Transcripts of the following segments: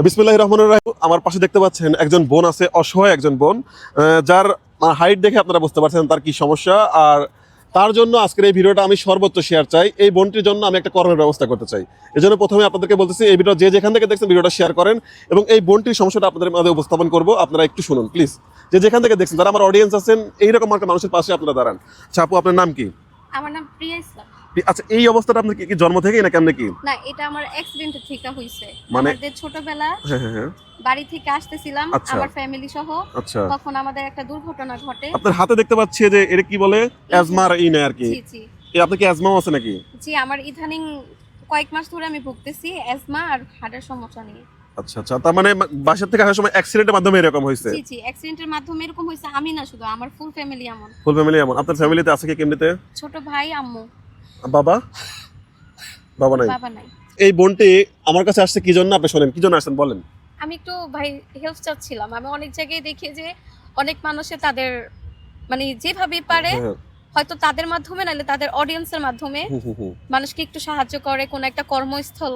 বিসমিল্লাহির রহমানির রহিম। আমার পাশে দেখতে পাচ্ছেন একজন বোন আছে, অসহায় একজন বোন, যার হাইট দেখে আপনারা বুঝতে পারছেন তার কি সমস্যা। আর তার জন্য আজকের এই ভিডিওটা আমি সর্বোচ্চ শেয়ার চাই। এই বোনটির জন্য আমি একটা কর্মের ব্যবস্থা করতে চাই। এই জন্য প্রথমে আপনাদেরকে বলতেছি, এই ভিডিও যে যেখান থেকে দেখছেন ভিডিওটা শেয়ার করেন এবং এই বোনটির সমস্যাটা আপনাদের মাঝে উপস্থাপন করবো। আপনারা একটু শুনুন প্লিজ। যে যেখান থেকে দেখছেন, যারা আমার অডিয়েন্স আছেন, এইরকম একটা মানুষের পাশে আপনারা দাঁড়ান। আচ্ছা আপু, আপনার নাম কি? আমার নাম প্রিয়া ইসলাম। আচ্ছা, এই অবস্থাটা আপনার কি জন্ম থেকেই না কেমনে কি? না, এটা আমার অ্যাক্সিডেন্টে থেকে হইছে। মানে আমাদের ছোটবেলা হ্যাঁ হ্যাঁ হ্যাঁ বাড়ি থেকে আসতেছিলাম আচ্ছা। আমার ফ্যামিলি সহ, আচ্ছা, তখন আমাদের একটা দুর্ঘটনা ঘটে। আপনার হাতে দেখতে পাচ্ছি যে এটা কি বলে, অ্যাজমার নেই আর কি। জি জি আপনার কি অ্যাজমাও আছে নাকি? জি, আমার ইদানিং কয়েক মাস ধরে আমি ভুগতেছি অ্যাজমা আর হার্টের সমস্যা নিয়ে। আচ্ছা আচ্ছা, তার মানে বাসা থেকে আসার সময় অ্যাক্সিডেন্টের মাধ্যমে এরকম হয়েছে? জি জি, অ্যাক্সিডেন্টের মাধ্যমে এরকম হয়েছে। আমি না, শুধু আমার ফুল ফ্যামিলি এমন। ফুল ফ্যামিলি এমন? আপনার ফ্যামিলিতে আছে কি কেমনিতে? ছোট ভাই, আম্মু। বাবা? বাবা নাই? বাবা নাই। এই বোনটি আমার কাছে আসছে কি জন্য, আপনি শোনেন কি জন্য আসছেন বলেন। আমি একটু ভাই হেল্প চাচ্ছিলাম। আমি অনেক জায়গায় দেখি যে অনেক মানুষে তাদের মানে যেভাবে পারে, হ্যাঁ, হয়তো তাদের মাধ্যমে নাহলে তাদের অডিয়েন্সের মাধ্যমে মানুষকে একটু সাহায্য করে, কোন একটা কর্মস্থল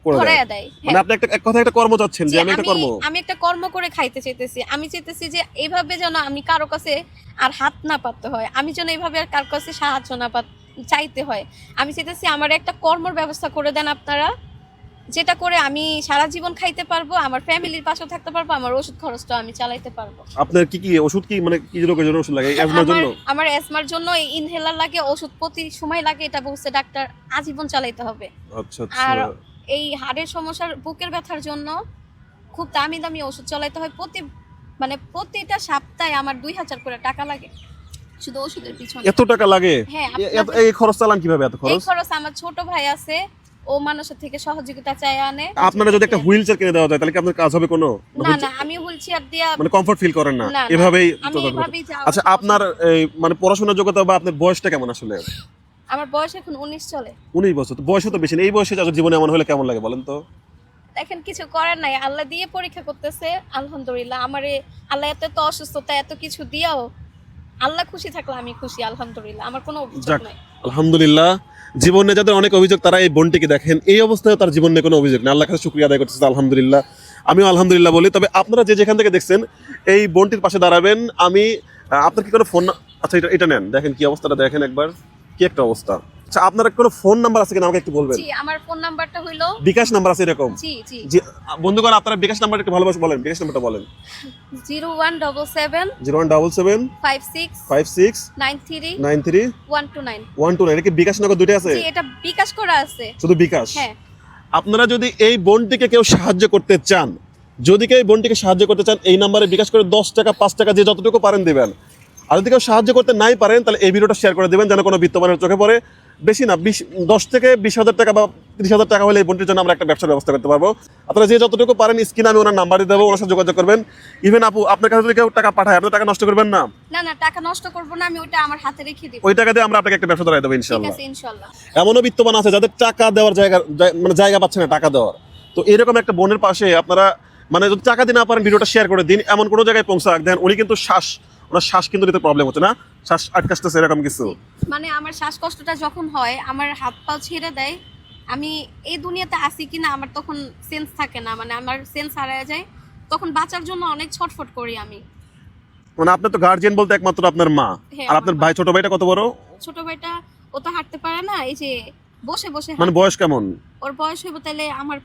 করে দেয়। ধরায়া দেয়। মানে আপনি একটা এক কথা একটা কর্ম চাচ্ছেন যে যে আমি একটা কর্ম। আমি একটা কর্ম করে খাইতে চাইতেছি। আমি চাইতেছি যে এইভাবে যেন আমি কারো কাছে আর হাত না পাততে হয়, আমি যেন এইভাবে আর কারো কাছে সাহায্য না চাইতে হয়। আমি চাইতেছি আমার একটা কর্মের ব্যবস্থা করে দেন আপনারা, যেটা করে আমি সারা জীবন খাইতে পারবো, আমার ফ্যামিলির পাশে থাকতে পারবো, আমার ওষুধ খরচটা আমি চালাইতে পারবো। আপনার কি কি ওষুধ, কি মানে কি রোগের জন্য ওষুধ লাগে? অ্যাজমার জন্য? আমার অ্যাজমার জন্য ইনহেলার লাগে, ওষুধ প্রতি সময় লাগে, এটা বলছে ডাক্তার আজীবন চালাইতে হবে। আচ্ছা আচ্ছা। আর এই হাড়ের সমস্যার, বুকের ব্যথার জন্য খুব দামি দামি ওষুধ চালাইতে হয়। প্রতিটা সপ্তাহে আমার 2000 করে টাকা লাগে শুধু ওষুধের পিছনে। এত টাকা লাগে? হ্যাঁ, এই খরচ চালান কিভাবে এত এই খরচ? খরচ আমার ছোট ভাই আছে, ও মানুষের থেকে সহযোগিতা চাই আনে। আপনারা যদি একটা হুইল চেয়ার কিনে দেওয়া যায় তাহলে কি আপনার কাজ হবে কোনো? না না, আমি হুইল চেয়ার দিয়া মানে কমফর্ট ফিল করেন না? না, এভাবেই আমি চলতে হবে। এভাবেই যাওয়া। আচ্ছা, আপনার এই মানে পড়াশোনার যোগ্যতা বা আপনার বয়সটা কেমন আসলে? আমার বয়স এখন 19 চলে। 19 বছর তো বয়স তো বেশি না। এই বয়সে যাদের জীবনে এমন হলে কেমন লাগে বলেন তো? দেখেন, কিছু করার নাই, আল্লাহ দিয়ে পরীক্ষা করতেছে। আলহামদুলিল্লাহ, আমারে আল্লাহ এত অসুস্থতা এত কিছু দিয়াও আল্লাহ খুশি থাকলে আমি খুশি। আলহামদুলিল্লাহ, আমার কোনো অভিযোগ যাক, নাই। আলহামদুলিল্লাহ। জীবনে যাদের অনেক অভিযোগ তারা এই বোনটিকে দেখেন, এই অবস্থায় তার জীবনে কোনো অভিযোগ নেই। আল্লাহর কাছে শুকরিয়া আদায় করতেছে, আলহামদুলিল্লাহ। আমিও আলহামদুলিল্লাহ বলি। তবে আপনারা যে যেখান থেকে দেখছেন এই বোনটির পাশে দাঁড়াবেন। আমি আপনার কি কোনো ফোন, আচ্ছা এটা নেন, দেখেন কি অবস্থাটা, দেখেন একবার কি একটা অবস্থা। আচ্ছা, আপনার কোনো ফোন নাম্বার আছে কিনা আমাকে একটু বলবেন? জি, আমার ফোন নাম্বারটা হইলো, বিকাশ নাম্বার আছে এরকম? জি জি জি বন্ধুগণ, আপনারা বিকাশ নাম্বার একটু ভালোবাসে বলেন, বিকাশ নাম্বারটা বলেন। 0177 0177 56 56 93 93 129। 129। এটা কি বিকাশ নগদ দুইটা আছে? জি, এটা বিকাশ করা আছে। শুধু বিকাশ? হ্যাঁ। আপনারা যদি এই বোনটিকে কেউ সাহায্য করতে চান, যদি কেউ এই বোনটিকে সাহায্য করতে চান, এই নাম্বারে বিকাশ করে 10 টাকা 5 টাকা যে যতটুকু পারেন দিবেন। আর যদি কেউ সাহায্য করতে নাই পারেন তাহলে এই ভিডিওটা শেয়ার করে দিবেন, যেন কোনো বিত্তমানের চোখে পড়ে। বেশি না, 10 থেকে 20,000 টাকা বা 30,000 টাকা হলে এই বোনটির জন্য আমরা একটা ব্যবসার ব্যবস্থা করতে পারবো। আপনারা যে যতটুকু পারেন স্ক্রিনে আমি ওনার নাম্বারই দেবো, ওনার সাথে যোগাযোগ করবেন। ইভেন আপু, আপনার কাছে যদি কেউ টাকা পাঠায়, আপনি টাকা নষ্ট করবেন না? না না, টাকা নষ্ট করব না, আমি ওটা আমার হাতে রেখে দিব। ওই টাকা দিয়ে আমরা আপনাকে একটা ব্যবসা ধরাই দেবো ঠিক ইনশাল্লাহ। আছে, ইনশাআল্লাহ। এমনও বিত্তমান আছে যাদের টাকা দেওয়ার মানে জায়গা পাচ্ছে না টাকা দেওয়ার। তো এরকম একটা বোনের পাশে আপনারা মানে যদি টাকা দিতে না পারেন, ভিডিওটা শেয়ার করে দিন। এমন কোনো জায়গায় পৌঁছাক দেন, উনি কিন্তু ওনার শ্বাস কিন্তু নিতে প্রবলেম হচ্ছে না, শ্বাস আটকাচ্ছে এরকম কিছু। মানে আমার শ্বাসকষ্টটা যখন হয়, আমার হাত পা ছেড়ে দেয়, আমি এই দুনিয়াতে আসি কিনা আমার তখন সেন্স থাকে না, মানে আমার সেন্স হারিয়ে যায়। তখন বাঁচার জন্য অনেক ছটফট করি আমি। মানে আপনার তো গার্জিয়ান বলতে একমাত্র আপনার মা। হ্যাঁ, আর আপনার আমার ভাই, ছোট ভাইটা কত বড়? ছোট ভাইটা, ও তো হাঁটতে পারে না, এই যে বসে বসে মানে বয়স কেমন? ওর বয়স হইব তাহলে আমার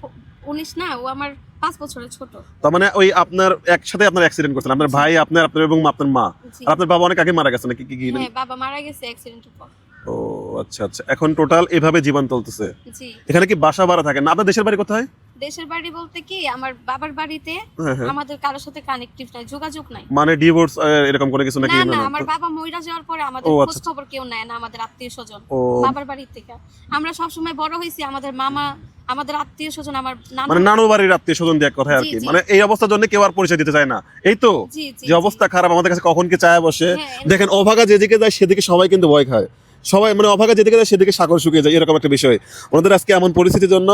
19 না, ও আমার 5 বছরের ছোট। তার মানে ওই আপনার একসাথে আপনার অ্যাক্সিডেন্ট করছেন, আপনার ভাই, আপনার এবং আপনার মা। জি। আর আপনার বাবা অনেক আগে মারা গেছে নাকি? কি হ্যাঁ, বাবা মারা গেছে অ্যাক্সিডেন্টের পর। ও আচ্ছা আচ্ছা, এখন টোটাল এভাবে জীবন চলতেছে। জি। এখানে কি বাসা ভাড়া থাকেন না? আপনার দেশের বাড়ি কোথায়? দেশের বাড়ি বলতে কি, আমার বাবার বাড়িতে হ্যাঁ, হ্যাঁ। আমাদের কারোর সাথে কানেক্টিভ নাই, যোগাযোগ নাই। মানে ডিভোর্স এরকম কোনো কিছু নাকি? না না, না, না। আমার বাবা মইরা যাওয়ার পরে আমাদের ও, খোঁজ আচ্ছা। খবর কেউ নেয় না, আমাদের আত্মীয় স্বজন। ও বাবার বাড়ি থেকে আমরা সব সময় বড় হইছি, আমাদের মামা, আমাদের আত্মীয় স্বজন, আমার নানু। মানে নানু বাড়ির আত্মীয় স্বজন দিয়ে এক কথায় আর জি, কি। জি। মানে এই অবস্থার জন্য কেউ আর পরিচয় দিতে চায় না, এই তো জি জি যে অবস্থা খারাপ। আমাদের কাছে কখন কি চায় বসে। হ্যাঁ, দেখেন, অভাগা যেদিকে যায় সেদিকে সবাই কিন্তু ভয় খায়। সবাই মানে অভাগা যেদিকে যায় সেদিকে সাগর শুকিয়ে যায়, এরকম একটা বিষয় ওনাদের আজকে এমন পরিস্থিতির জন্য।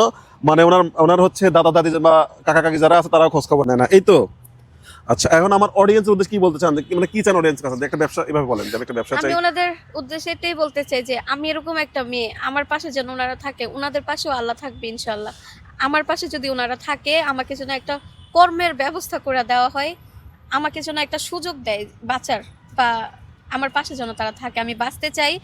মানে ওনার হচ্ছে দাদা দাদি বা কাকা কাকি যারা আছে তারাও খোঁজ খবর নেয় না, এই তো। আচ্ছা, এখন আমার অডিয়েন্সের উদ্দেশ্যে কি বলতে চান, মানে কি চান অডিয়েন্স কাছে? একটা ব্যবসা এভাবে বলেন যে আমি একটা ব্যবসা চাই। আমি ওনাদের উদ্দেশ্যে এটাই বলতে চাই যে আমি এরকম একটা মেয়ে, আমার পাশে যেন ওনারা থাকে, ওনাদের পাশেও আল্লাহ থাকবে ইনশাআল্লাহ। আমার পাশে যদি ওনারা থাকে, আমাকে যেন একটা কর্মের ব্যবস্থা করে দেওয়া হয়, আমাকে যেন একটা সুযোগ দেয় বাঁচার, বা আমার পাশে যেন তারা থাকে। আমি বাঁচতে চাই,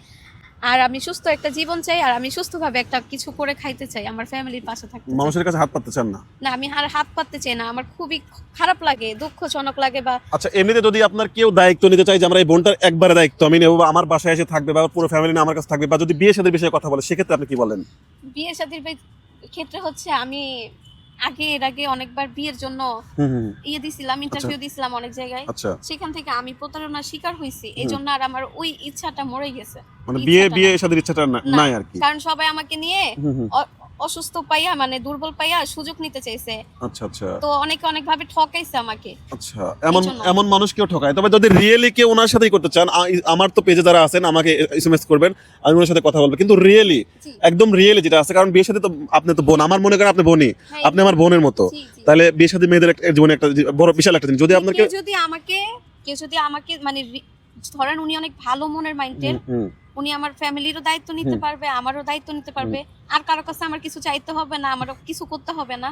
আর আমি সুস্থ একটা জীবন চাই, আর আমি সুস্থভাবে একটা কিছু করে খাইতে চাই, আমার ফ্যামিলির পাশে থাকতে চাই। মানুষের কাছে হাত পাততে চান না? না, আমি আর হাত পাততে চাই না, আমার খুবই খারাপ লাগে, দুঃখজনক লাগে। বা আচ্ছা, এমনিতে যদি আপনার কেউ দায়িত্ব নিতে চায় যে আমরা এই বোনটার একবারে দায়িত্ব আমি নেবো, বা আমার বাসায় এসে থাকবে, বা পুরো ফ্যামিলি নিয়ে আমার কাছে থাকবে, বা যদি বিয়ে শাদীর বিষয়ে কথা বলে, সেক্ষেত্রে আপনি কি বলেন? বিয়ে শাদীর ক্ষেত্রে হচ্ছে আমি এর আগে অনেকবার বিয়ের জন্য দিছিলাম, ইন্টারভিউ দিছিলাম অনেক জায়গায়। আচ্ছা, সেখান থেকে আমি প্রতারণার শিকার হয়েছি, এই জন্য আর আমার ওই ইচ্ছাটা মরে গেছে। মানে বিয়ে শাদীর ইচ্ছাটা নাই আর কি। কারণ সবাই আমাকে নিয়ে অসুস্থ পাইয়া, মানে দুর্বল পাইয়া সুযোগ নিতে চাইছে। আচ্ছা আচ্ছা, তো অনেকে অনেক ভাবে ঠকাইছে আমাকে। আচ্ছা, এমন মানুষ কেউ ঠকায়? তবে যদি রিয়েলি কেউ ওনার সাথেই করতে চান, আমার তো পেজে যারা আছেন আমাকে এসএমএস করবেন, আমি ওনার সাথে কথা বলবো। কিন্তু রিয়েলি, একদম রিয়েলি যেটা আছে, কারণ বিয়ের সাথে তো আপনি তো বোন, আমার মনে করেন আপনি বোনই, আপনি আমার বোনের মতো। তাহলে বিয়ের সাথে মেয়েদের জীবনে একটা বড় বিশাল একটা জিনিস। যদি আপনাকে কেউ যদি আমাকে মানে ধরেন উনি অনেক ভালো মনের মাইন্ডের, উনি আমার ফ্যামিলিরও দায়িত্ব নিতে পারবে, আমারও দায়িত্ব নিতে পারবে, আর কারো কাছে আমার কিছু চাইতে হবে না, আমারও কিছু করতে হবে না।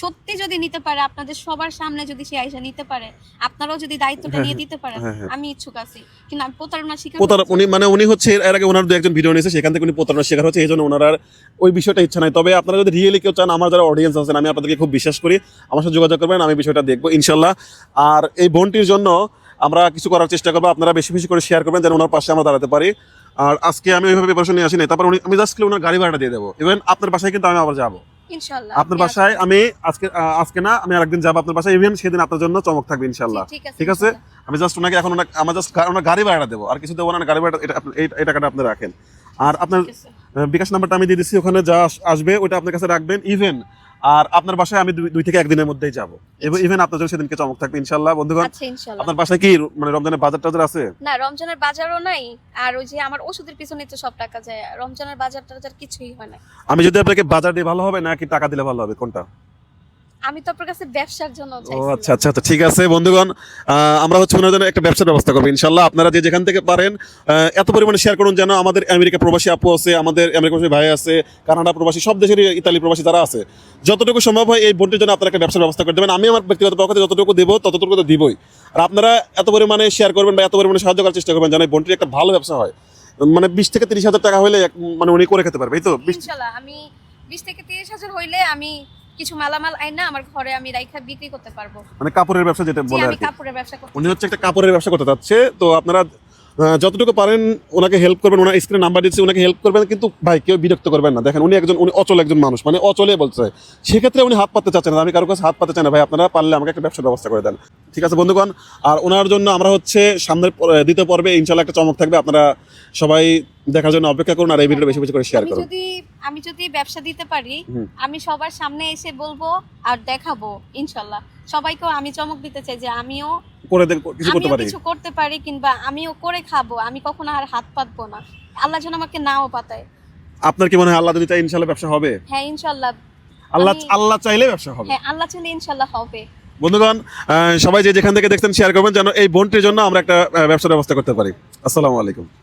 সত্যি যদি নিতে পারে, আপনাদের সবার সামনে যদি সে আইসা নিতে পারে, আপনারাও যদি দায়িত্বটা নিয়ে দিতে পারেন, আমি ইচ্ছুক আছি। কিন্তু আমি প্রতারণা শিকার উনি হচ্ছে এর আগে ওনার দু একজন ভিডিও নিয়েছে, সেখান থেকে উনি প্রতারণা শিকার হচ্ছে, এই জন্য ওনার আর ওই বিষয়টা ইচ্ছা নাই। তবে আপনারা যদি রিয়েলি কেউ চান, আমার যারা অডিয়েন্স আছেন, আমি আপনাদেরকে খুব বিশ্বাস করি, আমার সাথে যোগাযোগ করবেন, আমি বিষয়টা দেখবো ইনশাল্লাহ। আর এই বোনটির জন্য আমরা কিছু করার চেষ্টা করবো, আপনারা বেশি বেশি করে শেয়ার করবেন, যেন ওনার পাশে আমরা দাঁড়াতে পারি। আর আজকে আমি ওইভাবে প্রিপারেশন নিয়ে আসি নাই, তারপর আমি জাস্ট ওনার গাড়ি ভাড়াটা দিয়ে দেবো। ইভেন আপনার বাসায় কিন্তু আমি আবার যাবো ইনশাআল্লাহ। আপনার বাসায় আমি আজকে না, আমি আরেকদিন যাবো আপনার বাসায়। ইভেন সেদিন আপনার জন্য চমক থাকবে ইনশাল্লাহ। ঠিক আছে, আমি জাস্ট ওনাকে এখন আমার জাস্ট ওনার গাড়ি ভাড়াটা দেবো, আর কিছু দেবো না। গাড়ি ভাড়াটা এই টাকাটা আপনি রাখেন, আর আপনার বিকাশ নাম্বারটা আমি দিয়ে দিচ্ছি, ওখানে যা আসবে ওটা আপনার কাছে রাখবেন। ইভেন আর আপনার বাসায় আমি 2 থেকে 1 দিনের মধ্যেই যাবো। ইভেন আপনার জন্য সেদিনকে চমক থাকবে ইনশাল্লাহ। বন্ধুগণ, আপনার বাসায় কি মানে রমজানের বাজার টাজার আছে? না, রমজানের বাজারও নাই, আর ওই যে আমার ওষুধের পিছনে তো সব টাকা যায়, রমজানের বাজার টাজার কিছুই হয় না। আমি যদি আপনাকে বাজার দিয়ে ভালো হবে নাকি টাকা দিলে ভালো হবে, কোনটা? আমি তো আপনার কাছে ব্যবসার জন্য ও চাইছি। আচ্ছা আচ্ছা আচ্ছা, ঠিক আছে বন্ধুগণ, আমরা হচ্ছে ওনার জন্য একটা ব্যবসার ব্যবস্থা করবো ইনশাল্লাহ। আপনারা যে যেখান থেকে পারেন এত পরিমাণে শেয়ার করুন, যেন আমাদের আমেরিকা প্রবাসী আপু আছে, আমাদের আমেরিকা প্রবাসী ভাই আছে, কানাডা প্রবাসী, সব দেশেরই, ইতালি প্রবাসী যারা আছে, যতটুকু সম্ভব হয় এই বোনটির জন্য আপনারা একটা ব্যবসার ব্যবস্থা করে দেবেন। আমি আমার ব্যক্তিগত পক্ষ থেকে যতটুকু দেবো ততটুকু তো দিবই। আর আপনারা এত পরিমাণে শেয়ার করবেন বা এত পরিমাণে সাহায্য করার চেষ্টা করবেন, যেন এই বোনটির একটা ভালো ব্যবসা হয়। মানে 20 থেকে 30 হাজার টাকা হলে মানে উনি করে খেতে পারবে, এই তো? ইনশাআল্লাহ আমি 20 থেকে 30 হাজার হইলে আমি কিছু মালামাল আইনা আমার ঘরে আমি রাইখা বিক্রি করতে পারবো। মানে কাপড়ের ব্যবসা যেটা বলে, আমি কাপড়ের ব্যবসা করতে, উনি হচ্ছে একটা কাপড়ের ব্যবসা করতে যাচ্ছে। তো আপনারা যতটুকু পারেন ওনাকে হেল্প করবেন, ওনার স্ক্রিনে নাম্বার দিচ্ছি, ওনাকে হেল্প করবেন। কিন্তু ভাই কেউ বিরক্ত করবেন না। দেখেন উনি অচল একজন মানুষ, মানে অচলে বলছে, সেক্ষেত্রে উনি হাত পাততে চাচ্ছেন না। আমি কারো কাছে হাত পাততে চাই না ভাই, আপনারা পারলে আমাকে একটা ব্যবসার ব্যবস্থা করে দেন। ঠিক আছে বন্ধুগণ, আর ওনার জন্য আমরা হচ্ছে সামনের দ্বিতীয় পর্বে ইনশাল্লাহ একটা চমক থাকবে, আপনারা সবাই দেখার জন্য অপেক্ষা করুন, আর এই ভিডিওটা বেশি বেশি করে শেয়ার করুন। আমি যদি ব্যবসা দিতে পারি, আমি সবার সামনে এসে বলবো আর দেখাবো ইনশাল্লাহ। সবাইকে আমি চমক দিতে চাই যে আমিও কিছু করতে পারি, কিংবা আমিও করে খাবো। আমি কখনো আর হাত পাতবো না, আল্লাহ যেন আমাকে নাও পাতায়। আপনার কি মনে হয় আল্লাহ যদি চায় ইনশাল্লাহ ব্যবসা হবে? হ্যাঁ ইনশাল্লাহ, আল্লাহ চাইলে ব্যবসা হবে। হ্যাঁ, আল্লাহ চাইলে ইনশাল্লাহ হবে। বন্ধুগণ, সবাই যে যেখান থেকে দেখছেন শেয়ার করবেন, যেন এই বোনটির জন্য আমরা একটা ব্যবসার ব্যবস্থা করতে পারি। আসসালামু আলাইকুম।